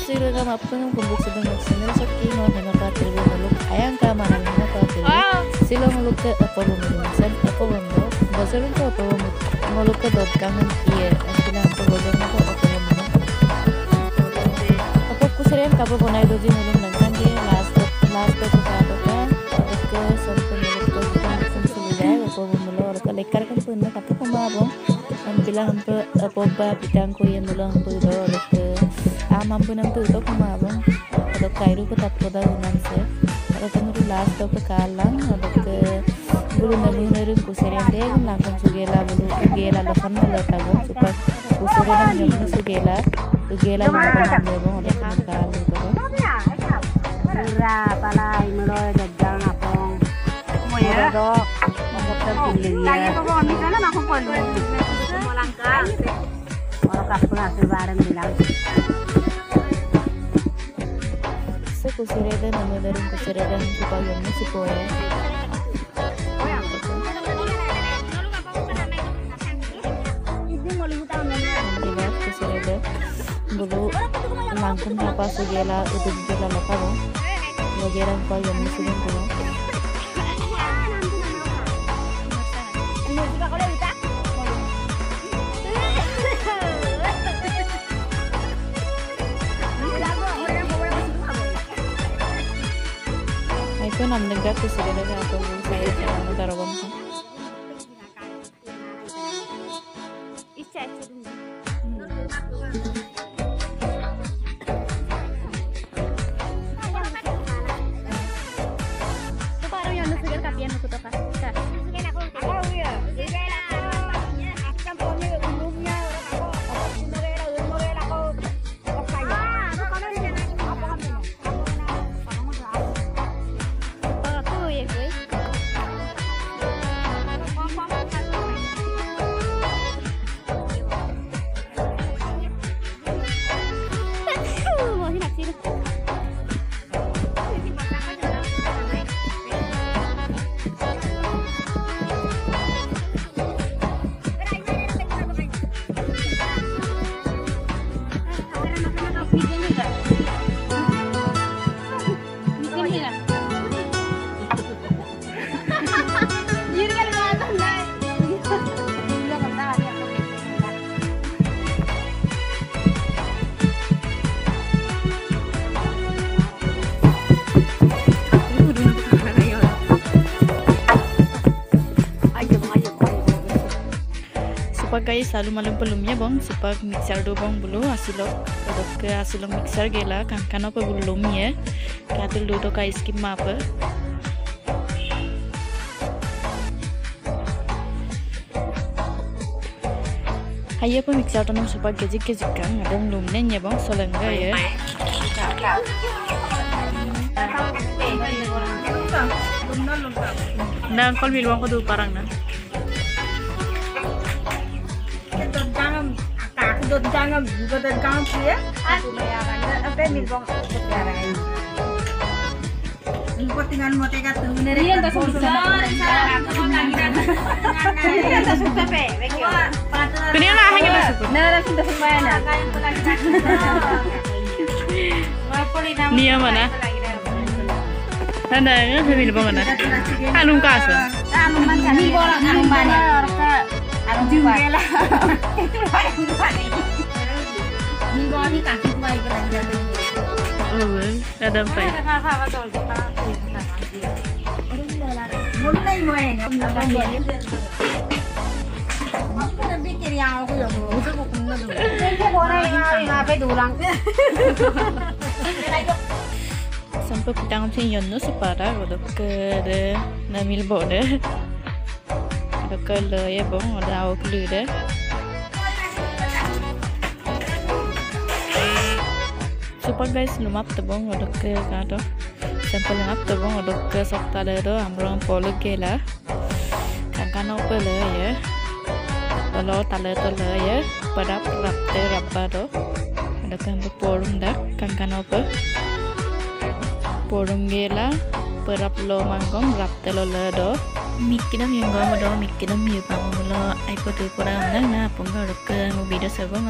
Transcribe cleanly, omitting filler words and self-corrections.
sila ka mapun kumbuk sedang sinil sakki no hena ka terbe maluk ayang ka mana hena ka terbe sila maluk ka apa bumbu sen apa bumbu basalun ka apa bumbu maluk ka dot kangen iya sila apa bodoh ko apa bumbu apa kuseren ka apa bonai doji mulum nangkan dia last ko ka ke sampai maluk ka sen sila apa bumbu lo ka lekar kan punna kata pemabong bilang apa bidang ko yang mulang po do ke mampu nanti itu kemabang ada kairu ke tak pada unanse ada tentu last to ke kalang ada ke bulu nabi nerun kuserian deh langsung sugela bulu sugela lepan le tago supaya kuserian yang sugela langsung debong ada kekal itu pura palai meloy dagang apong moya do motor pilih ya kaya kok misalnya aku polu mau langkah orang kapung hasil bareng bilang kusireda nama dari kusireda supaya musipoe kusireda bulu langkung apa sugela itu gela laparo wagera supaya musibin kulo itu nam negara kusireda atau saya jangan taruhan guys selalu malam belumnya bang sepak mixer do bang bulu asilok ke asilok mixer gela kan apa belum ya katil do to kai skim apa Hayya apa mixer to nam sepak gejik kan ada belum nen ya bang solengga ya nah kalau bilang aku tuh parang nah Dot jangan juga dan kamu sih ya? Apa milbong sekarang ini? Import tinggal mau tekat tuh neri. Iya, tak susah. Iya, tak susah pe. Kini lah hanya masuk. Nara sudah semuanya. Nia mana? Nanda yang milbong mana? Alung kaso. Milbong alung mana? Jumlah. Minggu ini kaki baik belanja oh, ada apa ya? Mulai mulai. Mana bikin yang aku yang belum itu bukan dulu. Ini orang yang apa dulang. Sampai kita ngambil Yonno separa, udah ke Namil Bode. Ke le ya bang ada awak lu deh super guys lumap tebong ada ke kado sampel lumap tebong ada ke sakta le do amrong polo gela kan apa le ya kalau tale to le ya pada rapte rabba do ada kan porum dak kan apa porum gela perap lo manggong rapte lo le do Mikina miyong gama do mikina miyong pang mulo ay patuloy po na pungga rok mo bida sa bang